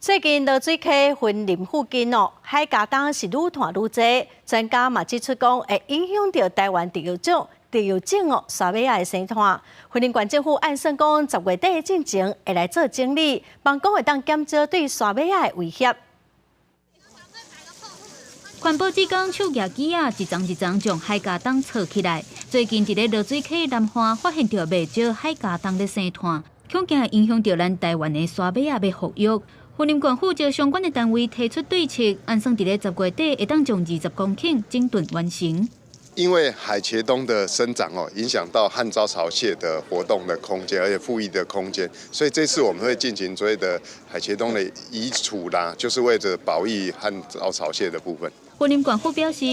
最近落水溪分林附近海茄苳是愈传愈多，专家嘛指出讲会影响到台湾地油种沙尾仔的生态。云林县政府按算讲10月底进前会来做整理，帮讲会当减少对沙尾仔的威胁。环保职工手举机一丛一丛将海茄苳撮起来。最近伫咧落水溪南岸发现到未少海茄苳咧生炭，恐惊影响到咱台湾的沙尾仔要复育。云林县府就相关的单位提出对策，按算伫咧10月底会当将20公顷整顿完成。因为海茄苳的生长影响到旱棗潮蟹的活动的空间，而且复育的空间，所以这次我们会进行所谓的海茄苳的移除啦，就是为着保育旱棗潮蟹的部分。云林县府表示，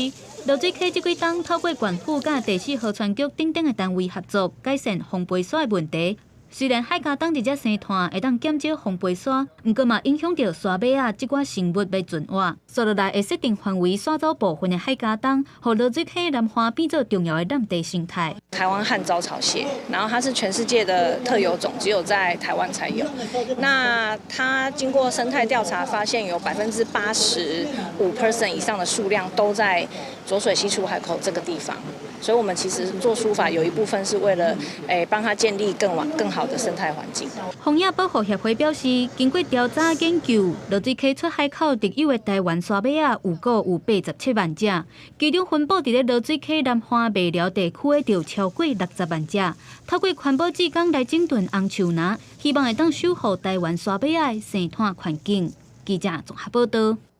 落水溪这几冬透过县府甲第4河川局等等的单位合作，改善风肥沙的问题。虽然海茄苳这只生炭会当减少风肥沙，不过嘛影响到沙尾仔这寡生物要存活，所以来会设定范围刷走部分的海茄苳，让落水溪南岸变作重要的蓝地生态。台湾旱棗潮蟹，然后它是全世界的特有种，只有在台湾才有。那它经过生态调查发现，有85%以上的数量都在浊水溪出海口这个地方。所以我们其实做书法有一部分是为了帮它建立更好的生态环境。枫叶保护协会表示，经过调查研究，落水溪出海口特有的台湾沙尾仔有87万只，其中分布伫咧落水溪南岸麦寮地区的就超过60万只。透过环保职工来整顿红树林，希望会当守护台湾沙尾仔的生态环境。记者综合报道。